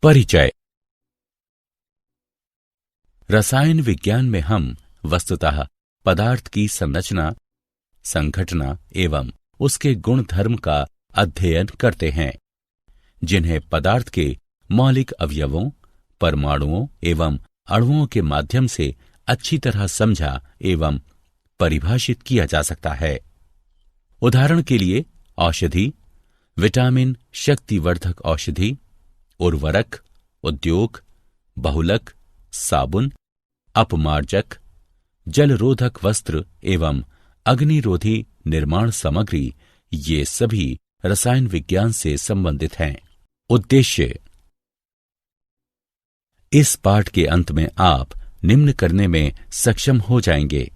परिचय। रसायन विज्ञान में हम वस्तुतः पदार्थ की संरचना, संघटना एवं उसके गुण धर्म का अध्ययन करते हैं, जिन्हें पदार्थ के मौलिक अवयवों, परमाणुओं एवं अणुओं के माध्यम से अच्छी तरह समझा एवं परिभाषित किया जा सकता है। उदाहरण के लिए औषधि, विटामिन, शक्तिवर्धक औषधि, उर्वरक, उद्योग, बहुलक, साबुन, अपमार्जक, जलरोधक वस्त्र एवं अग्निरोधी निर्माण सामग्री, ये सभी रसायन विज्ञान से संबंधित हैं। उद्देश्य। इस पाठ के अंत में आप निम्न करने में सक्षम हो जाएंगे: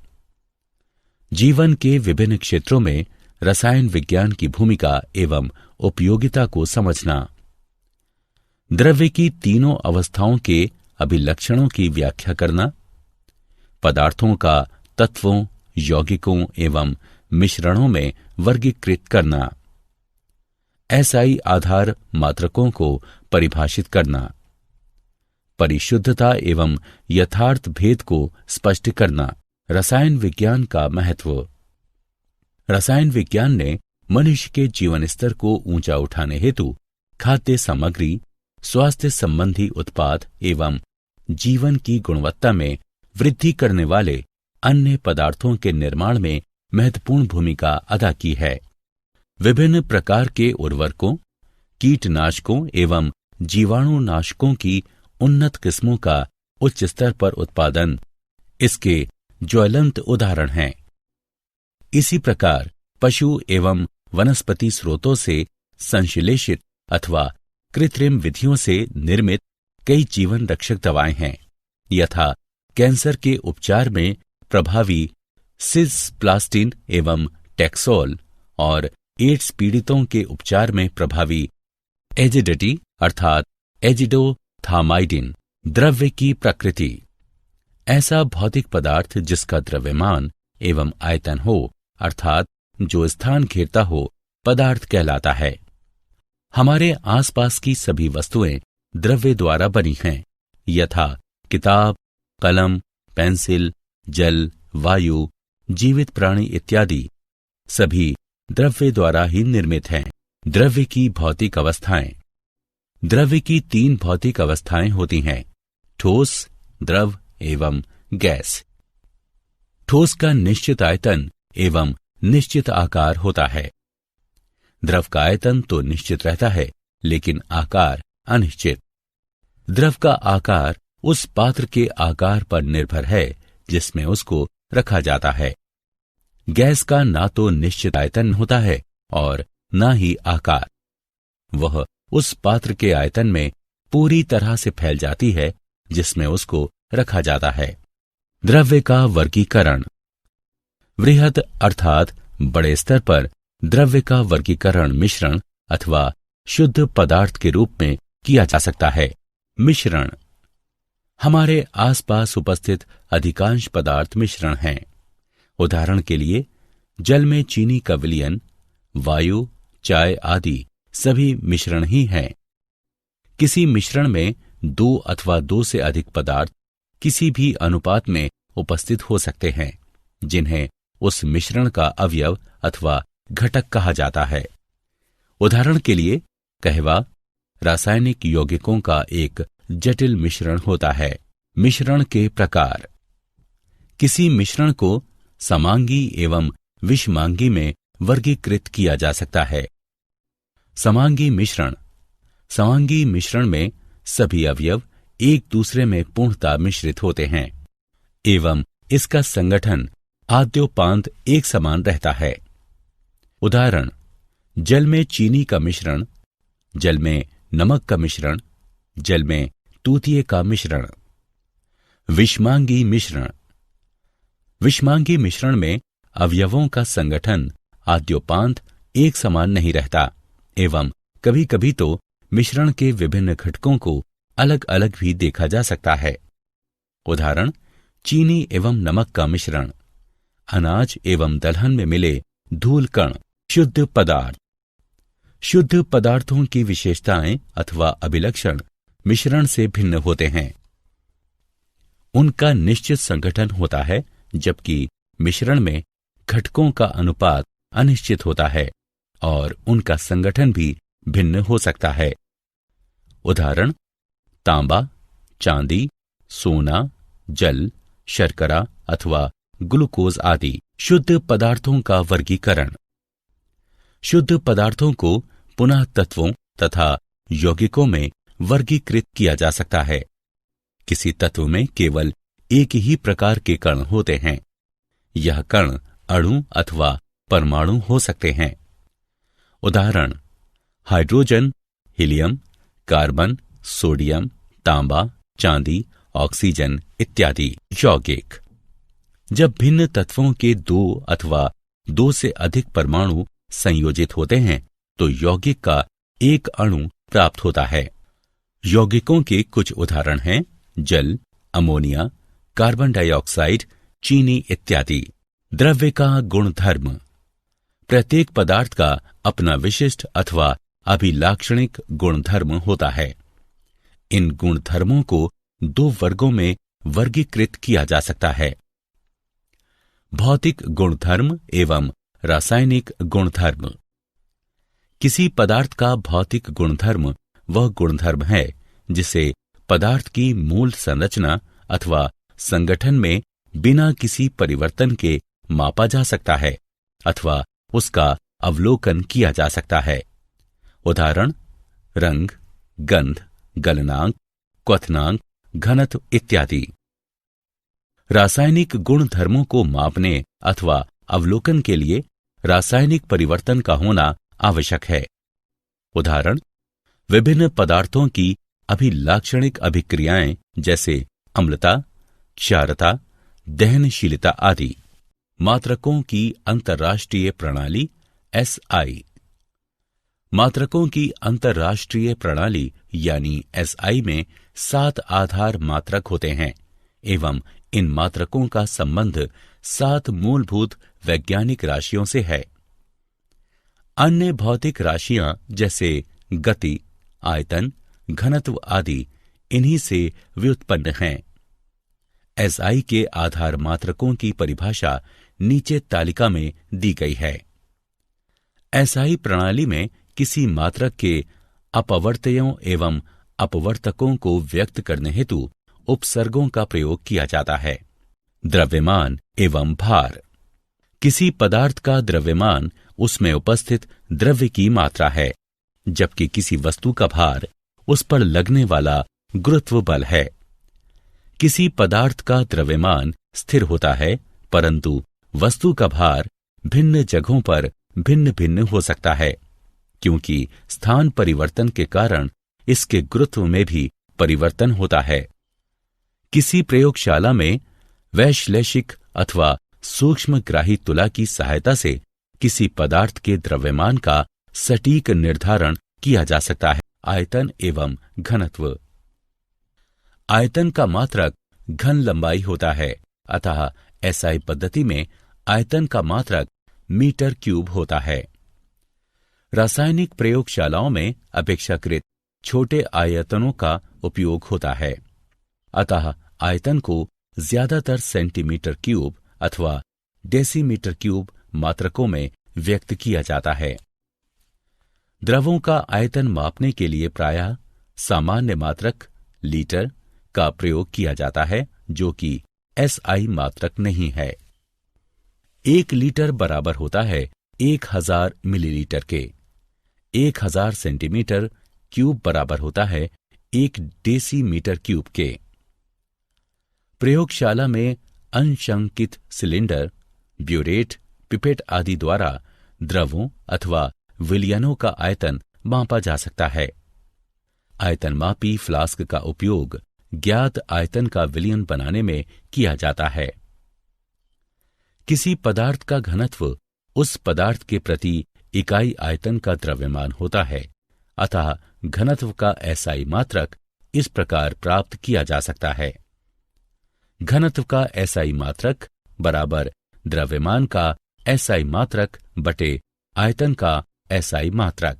जीवन के विभिन्न क्षेत्रों में रसायन विज्ञान की भूमिका एवं उपयोगिता को समझना, द्रव्य की तीनों अवस्थाओं के अभिलक्षणों की व्याख्या करना, पदार्थों का तत्वों, यौगिकों एवं मिश्रणों में वर्गीकृत करना, एसआई आधार मात्रकों को परिभाषित करना, परिशुद्धता एवं यथार्थ भेद को स्पष्ट करना। रसायन विज्ञान का महत्व। रसायन विज्ञान ने मनुष्य के जीवन स्तर को ऊंचा उठाने हेतु खाद्य सामग्री, स्वास्थ्य संबंधी उत्पाद एवं जीवन की गुणवत्ता में वृद्धि करने वाले अन्य पदार्थों के निर्माण में महत्वपूर्ण भूमिका अदा की है। विभिन्न प्रकार के उर्वरकों, कीटनाशकों एवं जीवाणुनाशकों की उन्नत किस्मों का उच्च स्तर पर उत्पादन इसके ज्वलंत उदाहरण हैं। इसी प्रकार पशु एवं वनस्पति स्रोतों से संश्लेषित अथवा कृत्रिम विधियों से निर्मित कई जीवन रक्षक दवाएं हैं, यथा कैंसर के उपचार में प्रभावी सिस्प्लास्टिन एवं टैक्सोल और एड्स पीड़ितों के उपचार में प्रभावी एजिडिटी अर्थात एजिडोथामाइडिन। द्रव्य की प्रकृति। ऐसा भौतिक पदार्थ जिसका द्रव्यमान एवं आयतन हो अर्थात जो स्थान घेरता हो, पदार्थ कहलाता है। हमारे आसपास की सभी वस्तुएं द्रव्य द्वारा बनी हैं, यथा किताब, कलम, पेंसिल, जल, वायु, जीवित प्राणी इत्यादि सभी द्रव्य द्वारा ही निर्मित हैं। द्रव्य की भौतिक अवस्थाएं। द्रव्य की तीन भौतिक अवस्थाएं होती हैं: ठोस, द्रव एवं गैस। ठोस का निश्चित आयतन एवं निश्चित आकार होता है। द्रव का आयतन तो निश्चित रहता है, लेकिन आकार अनिश्चित। द्रव का आकार उस पात्र के आकार पर निर्भर है जिसमें उसको रखा जाता है। गैस का ना तो निश्चित आयतन होता है और ना ही आकार। वह उस पात्र के आयतन में पूरी तरह से फैल जाती है जिसमें उसको रखा जाता है। द्रव्य का वर्गीकरण। वृहद अर्थात बड़े स्तर पर द्रव्य का वर्गीकरण मिश्रण अथवा शुद्ध पदार्थ के रूप में किया जा सकता है। मिश्रण। हमारे आसपास उपस्थित अधिकांश पदार्थ मिश्रण हैं। उदाहरण के लिए जल में चीनी का विलयन, वायु, चाय आदि सभी मिश्रण ही हैं। किसी मिश्रण में दो अथवा दो से अधिक पदार्थ किसी भी अनुपात में उपस्थित हो सकते हैं, जिन्हें उस मिश्रण का अवयव अथवा घटक कहा जाता है। उदाहरण के लिए कहवा रासायनिक यौगिकों का एक जटिल मिश्रण होता है। मिश्रण के प्रकार। किसी मिश्रण को समांगी एवं विषमांगी में वर्गीकृत किया जा सकता है। समांगी मिश्रण। समांगी मिश्रण में सभी अवयव एक दूसरे में पूर्णतः मिश्रित होते हैं एवं इसका संगठन आद्योपांत एक समान रहता है। उदाहरण जल में चीनी का मिश्रण, जल में नमक का मिश्रण, जल में तूतिए का मिश्रण। विषमांगी मिश्रण। विषमांगी मिश्रण में अवयवों का संगठन आद्योपांत एक समान नहीं रहता एवं कभी कभी तो मिश्रण के विभिन्न घटकों को अलग अलग भी देखा जा सकता है। उदाहरण चीनी एवं नमक का मिश्रण, अनाज एवं दलहन में मिले धूल कण। शुद्ध पदार्थ। शुद्ध पदार्थों की विशेषताएं अथवा अभिलक्षण मिश्रण से भिन्न होते हैं। उनका निश्चित संगठन होता है, जबकि मिश्रण में घटकों का अनुपात अनिश्चित होता है और उनका संगठन भी भिन्न हो सकता है। उदाहरण: तांबा, चांदी, सोना, जल, शर्करा अथवा ग्लूकोज आदि। शुद्ध पदार्थों का वर्गीकरण। शुद्ध पदार्थों को पुनः तत्वों तथा यौगिकों में वर्गीकृत किया जा सकता है। किसी तत्व में केवल एक ही प्रकार के कण होते हैं। यह कण अणु अथवा परमाणु हो सकते हैं। उदाहरण: हाइड्रोजन, हीलियम, कार्बन, सोडियम, तांबा, चांदी, ऑक्सीजन इत्यादि। यौगिक। जब भिन्न तत्वों के दो अथवा दो से अधिक परमाणु संयोजित होते हैं तो यौगिक का एक अणु प्राप्त होता है। यौगिकों के कुछ उदाहरण हैं जल, अमोनिया, कार्बन डाइऑक्साइड, चीनी इत्यादि। द्रव्य का गुणधर्म। प्रत्येक पदार्थ का अपना विशिष्ट अथवा अभिलाक्षणिक गुणधर्म होता है। इन गुणधर्मों को दो वर्गों में वर्गीकृत किया जा सकता है: भौतिक गुणधर्म एवं रासायनिक गुणधर्म। किसी पदार्थ का भौतिक गुणधर्म वह गुणधर्म है जिसे पदार्थ की मूल संरचना अथवा संगठन में बिना किसी परिवर्तन के मापा जा सकता है अथवा उसका अवलोकन किया जा सकता है। उदाहरण: रंग, गंध, गलनांक, क्वथनांक, घनत्व इत्यादि। रासायनिक गुणधर्मों को मापने अथवा अवलोकन के लिए रासायनिक परिवर्तन का होना आवश्यक है। उदाहरण: विभिन्न पदार्थों की अभिलाक्षणिक अभिक्रियाएं जैसे अम्लता, क्षारता, दहनशीलता आदि। मात्रकों की अंतर्राष्ट्रीय प्रणाली SI। मात्रकों की अंतर्राष्ट्रीय प्रणाली यानी SI में 7 आधार मात्रक होते हैं एवं इन मात्रकों का संबंध 7 मूलभूत वैज्ञानिक राशियों से है। अन्य भौतिक राशियां जैसे गति, आयतन, घनत्व आदि इन्हीं से व्युत्पन्न हैं। SI के आधार मात्रकों की परिभाषा नीचे तालिका में दी गई है। SI प्रणाली में किसी मात्रक के अपवर्तयों एवं अपवर्तकों को व्यक्त करने हेतु उपसर्गों का प्रयोग किया जाता है। द्रव्यमान एवं भार। किसी पदार्थ का द्रव्यमान उसमें उपस्थित द्रव्य की मात्रा है, जबकि किसी वस्तु का भार उस पर लगने वाला गुरुत्व बल है। किसी पदार्थ का द्रव्यमान स्थिर होता है, परंतु वस्तु का भार भिन्न जगहों पर भिन्न भिन्न हो सकता है, क्योंकि स्थान परिवर्तन के कारण इसके गुरुत्व में भी परिवर्तन होता है। किसी प्रयोगशाला में वैश्लेषिक अथवा सूक्ष्मग्राही तुला की सहायता से किसी पदार्थ के द्रव्यमान का सटीक निर्धारण किया जा सकता है। आयतन एवं घनत्व। आयतन का मात्रक घन लंबाई होता है, अतः SI पद्धति में आयतन का मात्रक मीटर क्यूब होता है। रासायनिक प्रयोगशालाओं में अपेक्षाकृत छोटे आयतनों का उपयोग होता है, अतः आयतन को ज्यादातर सेंटीमीटर क्यूब अथवा डेसीमीटर क्यूब मात्रकों में व्यक्त किया जाता है। द्रवों का आयतन मापने के लिए प्रायः सामान्य मात्रक लीटर का प्रयोग किया जाता है, जो कि SI मात्रक नहीं है। 1 लीटर बराबर होता है 1000 मिलीलीटर के। 1000 सेंटीमीटर क्यूब बराबर होता है 1 डेसीमीटर क्यूब के। प्रयोगशाला में अंशांकित सिलेंडर, ब्यूरेट, पिपेट आदि द्वारा द्रवों अथवा विलयनों का आयतन मापा जा सकता है। आयतनमापी फ्लास्क का उपयोग ज्ञात आयतन का विलयन बनाने में किया जाता है। किसी पदार्थ का घनत्व उस पदार्थ के प्रति इकाई आयतन का द्रव्यमान होता है, अतः घनत्व का SI मात्रक इस प्रकार प्राप्त किया जा सकता है: घनत्व का SI मात्रक बराबर द्रव्यमान का SI मात्रक बटे आयतन का SI मात्रक,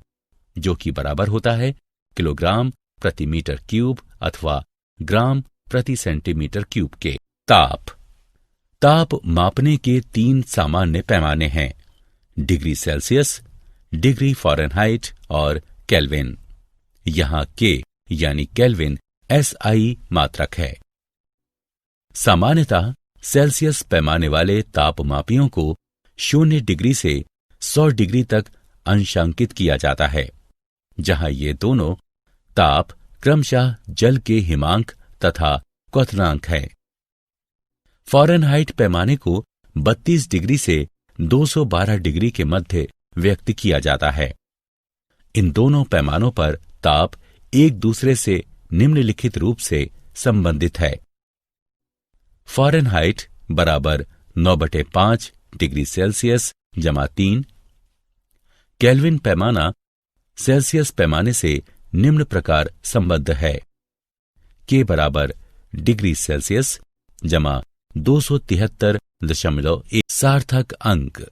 जो कि बराबर होता है किलोग्राम प्रति मीटर क्यूब अथवा ग्राम प्रति सेंटीमीटर क्यूब के। ताप मापने के 3 सामान्य पैमाने हैं, डिग्री सेल्सियस, डिग्री फ़ारेनहाइट और केल्विन। यहां के यानी केल्विन SI मात्रक है। सामान्यतः सेल्सियस पैमाने वाले तापमापियों को 0 डिग्री से 100 डिग्री तक अंशांकित किया जाता है, जहां ये दोनों ताप क्रमशः जल के हिमांक तथा क्वथनांक है। फ़ारेनहाइट पैमाने को 32 डिग्री से 212 डिग्री के मध्य व्यक्त किया जाता है। इन दोनों पैमानों पर ताप एक दूसरे से निम्नलिखित रूप से संबंधित है। फ़ारेनहाइट बराबर 9/5 डिग्री सेल्सियस जमा 3। केल्विन पैमाना सेल्सियस पैमाने से निम्न प्रकार संबद्ध है, के बराबर डिग्री सेल्सियस जमा 273.1। सार्थक अंक।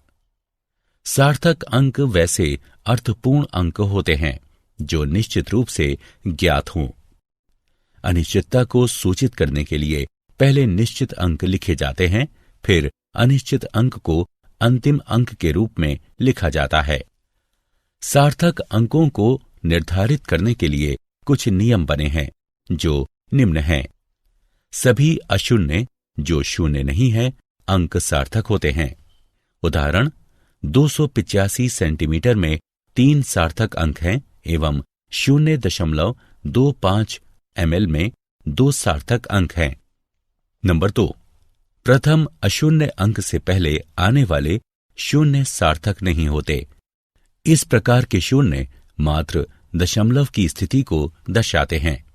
सार्थक अंक वैसे अर्थपूर्ण अंक होते हैं जो निश्चित रूप से ज्ञात हों। अनिश्चितता को सूचित करने के लिए पहले निश्चित अंक लिखे जाते हैं, फिर अनिश्चित अंक को अंतिम अंक के रूप में लिखा जाता है। सार्थक अंकों को निर्धारित करने के लिए कुछ नियम बने हैं जो निम्न हैं। सभी अशून्य जो शून्य नहीं है अंक सार्थक होते हैं। उदाहरण 285 सेंटीमीटर में 3 सार्थक अंक हैं एवं 0.25 ml में 2 सार्थक अंक हैं। नंबर 2, प्रथम अशून्य अंक से पहले आने वाले शून्य सार्थक नहीं होते। इस प्रकार के शून्य मात्र दशमलव की स्थिति को दर्शाते हैं,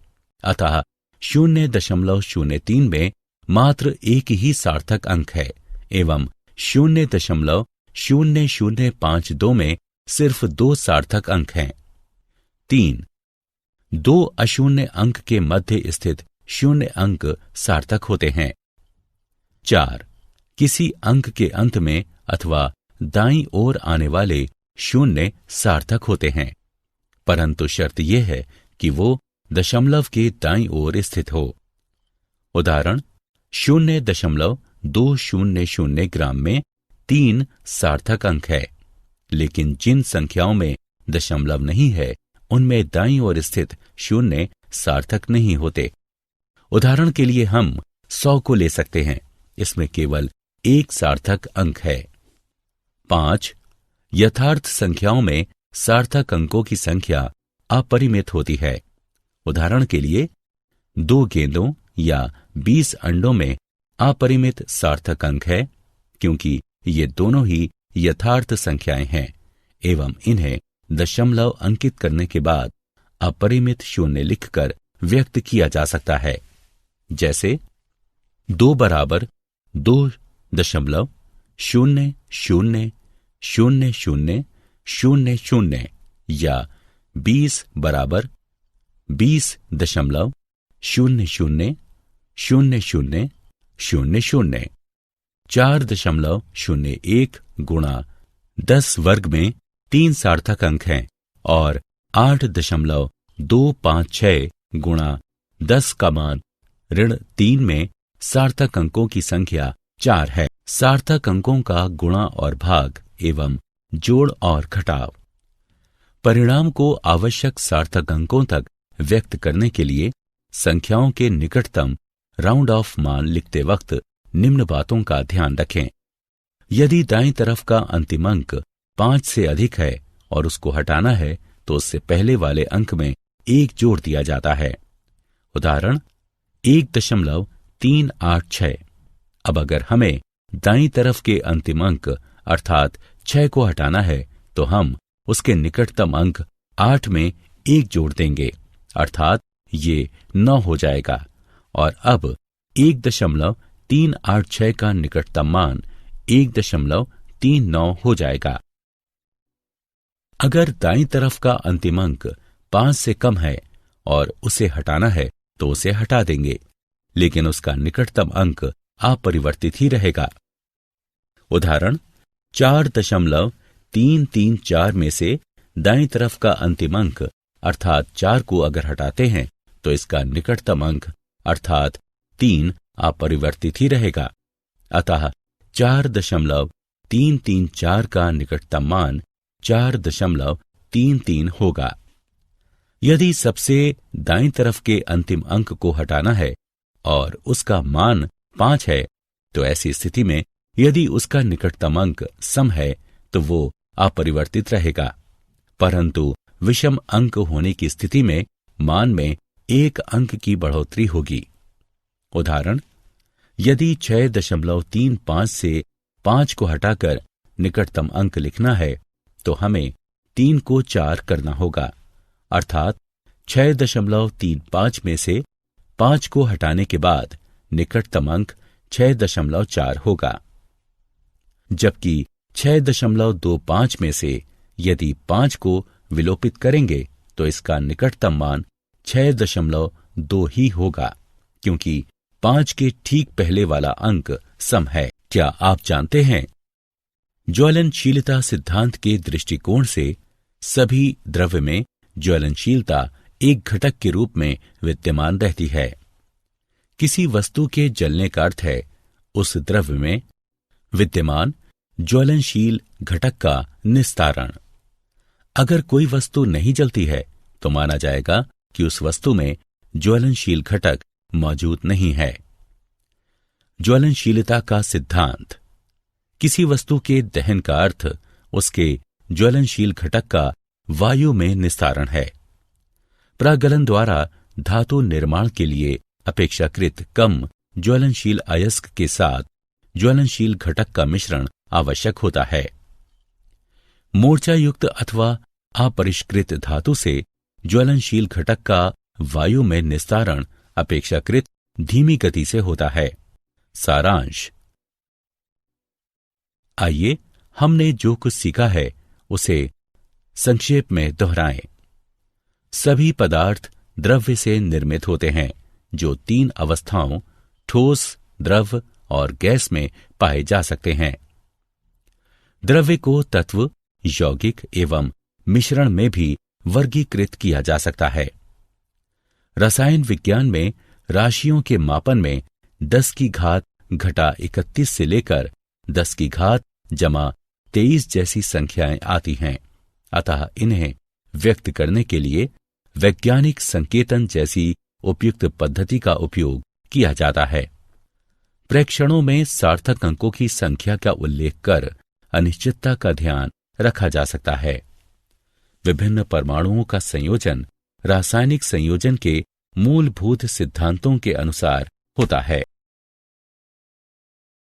अतः 0.03 में मात्र एक ही सार्थक अंक है एवं 0.0052 में सिर्फ 2 सार्थक अंक हैं। 3, 2 अशून्य अंक के मध्य स्थित शून्य अंक सार्थक होते हैं। 4, किसी अंक के अंत में अथवा दाईं ओर आने वाले शून्य सार्थक होते हैं, परंतु शर्त यह है कि वो दशमलव के दाईं ओर स्थित हो। उदाहरण 0.200 ग्राम में 3 सार्थक अंक है, लेकिन जिन संख्याओं में दशमलव नहीं है उनमें दाईं ओर स्थित शून्य सार्थक नहीं होते। उदाहरण के लिए हम 100 को ले सकते हैं, इसमें केवल 1 सार्थक अंक है। 5, यथार्थ संख्याओं में सार्थक अंकों की संख्या अपरिमित होती है। उदाहरण के लिए 2 गेंदों या 20 अंडों में अपरिमित सार्थक अंक है, क्योंकि ये दोनों ही यथार्थ संख्याएं हैं एवं इन्हें दशमलव अंकित करने के बाद अपरिमित शून्य लिखकर व्यक्त किया जा सकता है, जैसे 2 बराबर 2.000000 या 20 बराबर 20.000000। 4.01 गुणा 10 वर्ग में 3 सार्थक अंक हैं और 8.256 गुणा 10⁻³ में सार्थक अंकों की संख्या 4 है। सार्थक अंकों का गुणा और भाग एवं जोड़ और घटाव। परिणाम को आवश्यक सार्थक अंकों तक व्यक्त करने के लिए संख्याओं के निकटतम राउंड ऑफ मान लिखते वक्त निम्न बातों का ध्यान रखें। यदि दाईं तरफ का अंतिम अंक 5 से अधिक है और उसको हटाना है तो उससे पहले वाले अंक में 1 जोड़ दिया जाता है। उदाहरण 1.386। अब अगर हमें दाईं तरफ के अंतिम अंक अर्थात 6 को हटाना है तो हम उसके निकटतम अंक 8 में 1 जोड़ देंगे, अर्थात ये 9 हो जाएगा और अब 1.386 का निकटतम मान 1.39 हो जाएगा। अगर दाईं तरफ का अंतिम अंक 5 से कम है और उसे हटाना है तो उसे हटा देंगे, लेकिन उसका निकटतम अंक अपरिवर्तित ही रहेगा। उदाहरण 4.334 में से दाईं तरफ का अंतिम अंक अर्थात 4 को अगर हटाते हैं तो इसका निकटतम अंक अर्थात 3 अपरिवर्तित ही रहेगा। अतः 4.334 का निकटतम मान 4.33 होगा। यदि सबसे दाईं तरफ के अंतिम अंक को हटाना है और उसका मान 5 है, तो ऐसी स्थिति में यदि उसका निकटतम अंक सम है तो वो अपरिवर्तित रहेगा, परंतु विषम अंक होने की स्थिति में मान में 1 अंक की बढ़ोतरी होगी। उदाहरण, यदि 6.35 से 5 को हटाकर निकटतम अंक लिखना है तो हमें 3 को 4 करना होगा, अर्थात 6.35 में से 5 को हटाने के बाद निकटतम अंक 6.4 होगा। जबकि 6.25 में से यदि 5 को विलोपित करेंगे तो इसका निकटतम मान 6.2 ही होगा, क्योंकि 5 के ठीक पहले वाला अंक सम है। क्या आप जानते हैं, ज्वलनशीलता सिद्धांत के दृष्टिकोण से सभी द्रव्य में ज्वलनशीलता एक घटक के रूप में विद्यमान रहती है। किसी वस्तु के जलने का अर्थ है उस द्रव्य में विद्यमान ज्वलनशील घटक का निस्तारण। अगर कोई वस्तु नहीं जलती है तो माना जाएगा कि उस वस्तु में ज्वलनशील घटक मौजूद नहीं है। ज्वलनशीलता का सिद्धांत, किसी वस्तु के दहन का अर्थ उसके ज्वलनशील घटक का वायु में निस्तारण है। प्रागलन द्वारा धातु निर्माण के लिए अपेक्षाकृत कम ज्वलनशील अयस्क के साथ ज्वलनशील घटक का मिश्रण आवश्यक होता है। मूर्छायुक्त अथवा अपरिष्कृत धातु से ज्वलनशील घटक का वायु में निस्तारण अपेक्षाकृत धीमी गति से होता है। सारांश, आइए हमने जो कुछ सीखा है उसे संक्षेप में दोहराएं। सभी पदार्थ द्रव्य से निर्मित होते हैं जो 3 अवस्थाओं ठोस, द्रव और गैस में पाए जा सकते हैं। द्रव्य को तत्व, यौगिक एवं मिश्रण में भी वर्गीकृत किया जा सकता है। रसायन विज्ञान में राशियों के मापन में 10 की घात घटा 31 से लेकर 10 की घात जमा 23 जैसी संख्याएं आती हैं। अतः इन्हें व्यक्त करने के लिए वैज्ञानिक संकेतन जैसी उपयुक्त पद्धति का उपयोग किया जाता है। प्रेक्षणों में सार्थक अंकों की संख्या का उल्लेख कर अनिश्चितता का ध्यान रखा जा सकता है। विभिन्न परमाणुओं का संयोजन रासायनिक संयोजन के मूलभूत सिद्धांतों के अनुसार होता है।